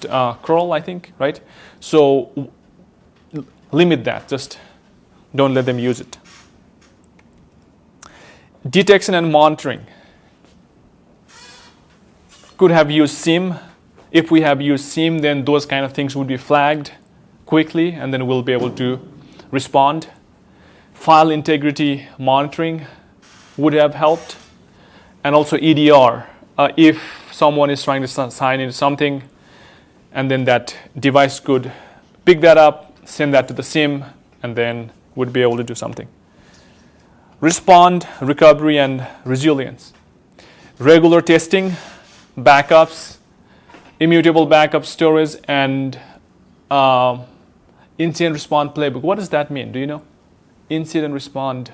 just curl, I think, right? So limit that. Just don't let them use it. Detection and monitoring. Could have used SIEM. If we have used SIEM, then those kind of things would be flagged quickly, and then we'll be able to respond. File integrity monitoring would have helped. And also EDR. If someone is trying to sign into something, and then that device could pick that up, send that to the SIEM, and then would be able to do something. Respond, recovery, and resilience. Regular testing, backups, immutable backup storage, and incident response playbook. What does that mean? Do you know? Incident response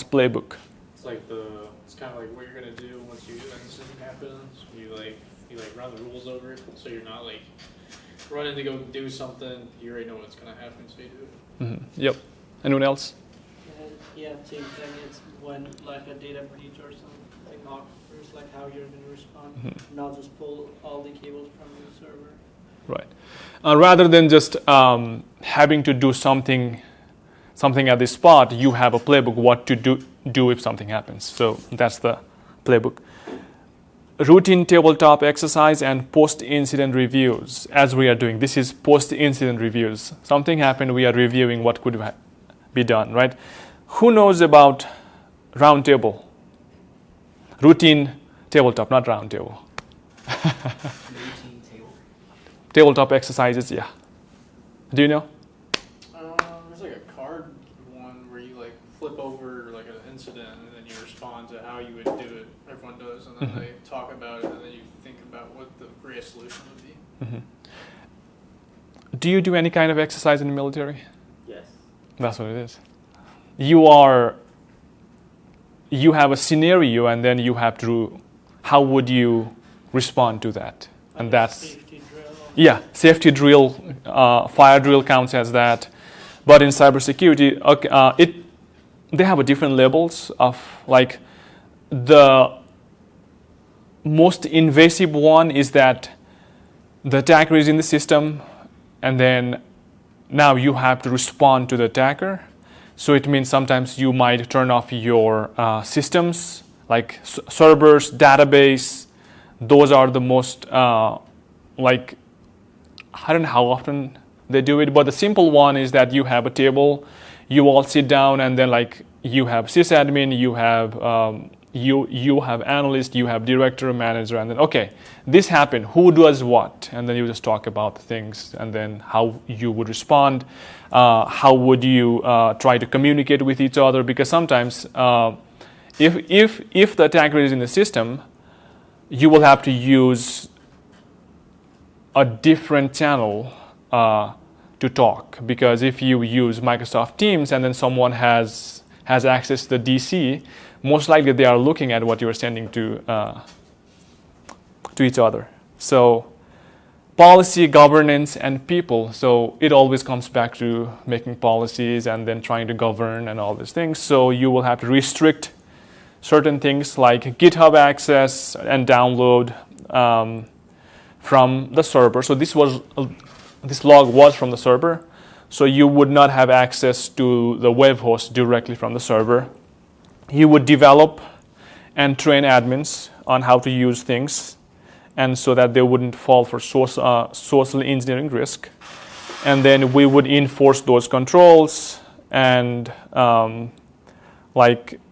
playbook. It's kind of like what you're gonna do once an incident happens. You run the rules over it, so you're not like running to go do something. You already know what's gonna happen, so you do it. Mm-hmm. Yep. Anyone else? Yeah, same thing. It's when like a data breach or something like occurs, like how you're going to respond, not just pull all the cables from the server. Right. Rather than just having to do something at this spot, you have a playbook what to do if something happens. So that's the playbook. Routine tabletop exercise and post-incident reviews, as we are doing. This is post-incident reviews. Something happened, we are reviewing what could be done, right? Who knows about round table? Routine tabletop, not round table. Routine table. Tabletop exercises, yeah. Do you know? There's like a card one where you like flip over like an incident and then you respond to how you would do it. Everyone does, and then they talk about it, and then you think about what the greatest solution would be. Mm-hmm. Do you do any kind of exercise in the military? Yes. That's what it is. You have a scenario, and then you have to. How would you respond to that? And that's safety drill. Yeah, safety drill, fire drill counts as that. But in cybersecurity, they have a different levels of like the most invasive one is that the attacker is in the system, and then now you have to respond to the attacker. So it means sometimes you might turn off your systems, like servers, database. Those are the most, I don't know how often they do it, but the simple one is that you have a table, you all sit down, and then like you have sysadmin, you have analyst, you have director, manager, and then okay, this happened. Who does what? And then you just talk about the things, and then how you would respond. How would you try to communicate with each other? Because sometimes, if the attacker is in the system, you will have to use a different channel to talk. Because if you use Microsoft Teams and then someone has access to the DC, most likely they are looking at what you are sending to each other. So policy, governance, and people. So it always comes back to making policies and then trying to govern and all these things. So you will have to restrict certain things like GitHub access and download from the server. So this log was from the server. So you would not have access to the web host directly from the server. You would develop and train admins on how to use things, and so that they wouldn't fall for social engineering risk. And then we would enforce those controls, and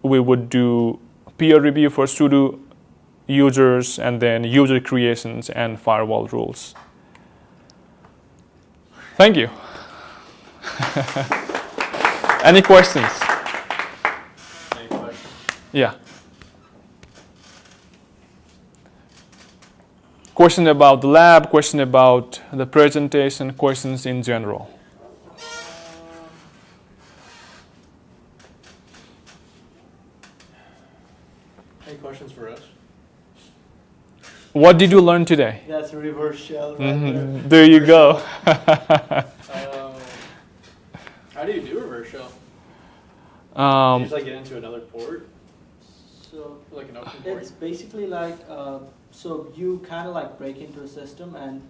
we would do peer review for sudo users, and then user creations and firewall rules. Thank you. Any questions? Any questions? Yeah. Question about the lab, question about the presentation, questions in general. Any questions for us? What did you learn today? That's a reverse shell right There you go. How do you do reverse shell? You just get into another port, So like an open port. it's basically like, so you kind of like break into a system and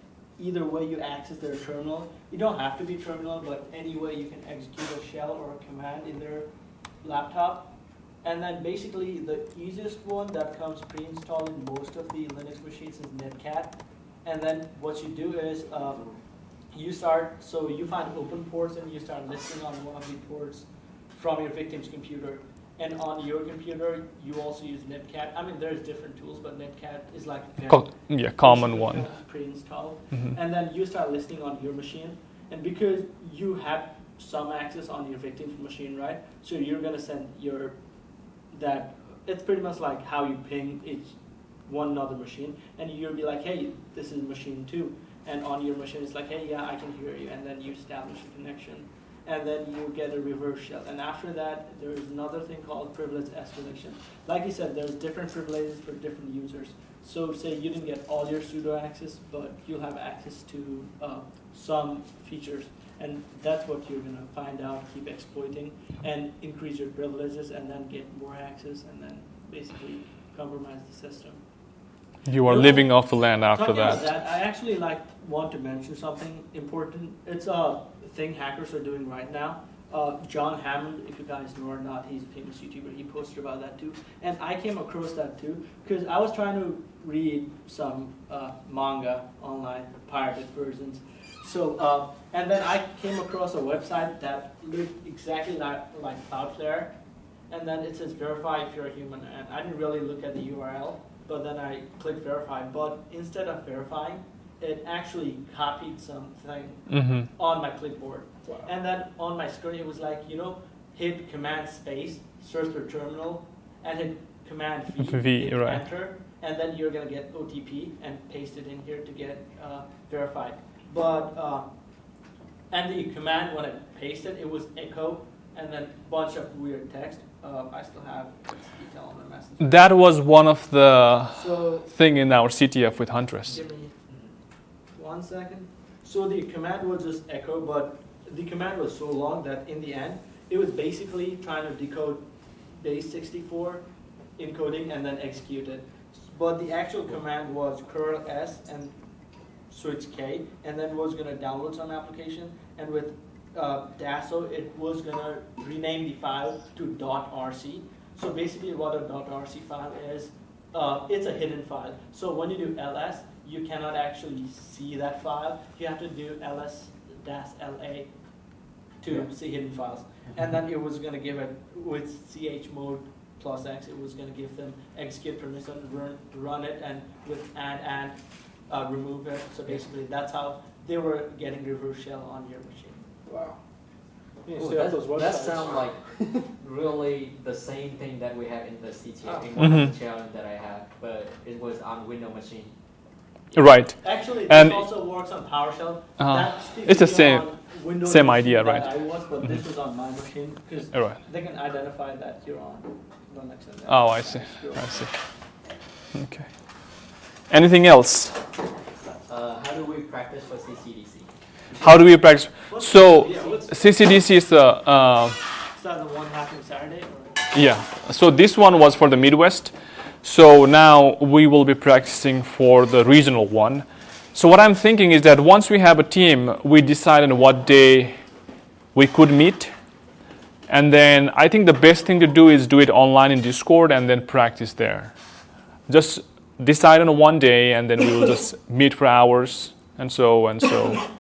either way you access their terminal. You don't have to be terminal, but any way you can execute a shell or a command in their laptop. And then basically the easiest one that comes pre-installed in most of the Linux machines is Netcat. And then what you do is you find open ports and you start listing on one of the ports from your victim's computer. And on your computer, you also use Netcat. I mean, there's different tools, but Netcat is like common one. Pre-installed. Mhm. And then you start listing on your machine. And because you have some access on your victim's machine, right? So you're gonna send it's pretty much like how you ping each one another machine, and you'll be like, hey, this is machine 2, and on your machine it's like, hey, yeah, I can hear you, and then you establish a connection, and then you get a reverse shell, and after that there's another thing called privilege escalation. Like you said, there's different privileges for different users. So say you didn't get all your sudo access, but you'll have access to some features, and that's what you're gonna find out, keep exploiting, and increase your privileges, and then get more access, and then basically compromise the system. You are living off the land after Talking about that. I actually want to mention something important. It's a thing hackers are doing right now. John Hammond, if you guys know or not, he's a famous YouTuber. He posted about that too, and I came across that too because I was trying to read some manga online, pirated versions. So and then I came across a website that looked exactly like Cloudflare, and then it says verify if you're a human, and I didn't really look at the URL, but then I clicked verify. But instead of verifying, it actually copied something Mm-hmm. on my clipboard. And then on my screen, it was like, hit command space, search for terminal, and hit command V, hit right. enter, and then you're going to get OTP and paste it in here to get verified. But, and the command, when I pasted, it was echo, and then bunch of weird text. I still have its detail on the message. That was one of the So, thing in our CTF with Huntress. give me 1 second. So the command was just echo, but the command was so long that in the end, it was basically trying to decode base 64 encoding and then execute it. But the actual command was curl S and switch K, and then was going to download some application. And with Dasso, it was going to rename the file to .rc. So basically what a .rc file is, it's a hidden file. So when you do ls, you cannot actually see that file. You have to do ls-la to see hidden files. And then it was going to give it, with chmod plus x, it was going to give them execute permission, run it, and with add, remove it. So basically that's how they were getting reverse shell on your machine. Wow. You Ooh, stay off those that websites. sounds like really the same thing that we have in the CTF, Oh. in one of Mhm. the challenge that I have, but it was on Windows machine. Right. Actually, this And- also works on PowerShell. Uh-huh. That's It's the feature same- on Windows same machine idea, that right. I was, but this was on my machine because Right. they can identify that you're on Linux. And then Oh, I see. I see. Okay. Anything else? How do we practice for CCDC? How do we practice? So Yeah, what's CCDC is the Is that the one happening Saturday? Or? yeah. So this one was for the Midwest. So now we will be practicing for the regional one. So what I'm thinking is that once we have a team, we decide on what day we could meet. And then I think the best thing to do is do it online in Discord and then practice there. Just decide on one day and then we will just meet for hours and so.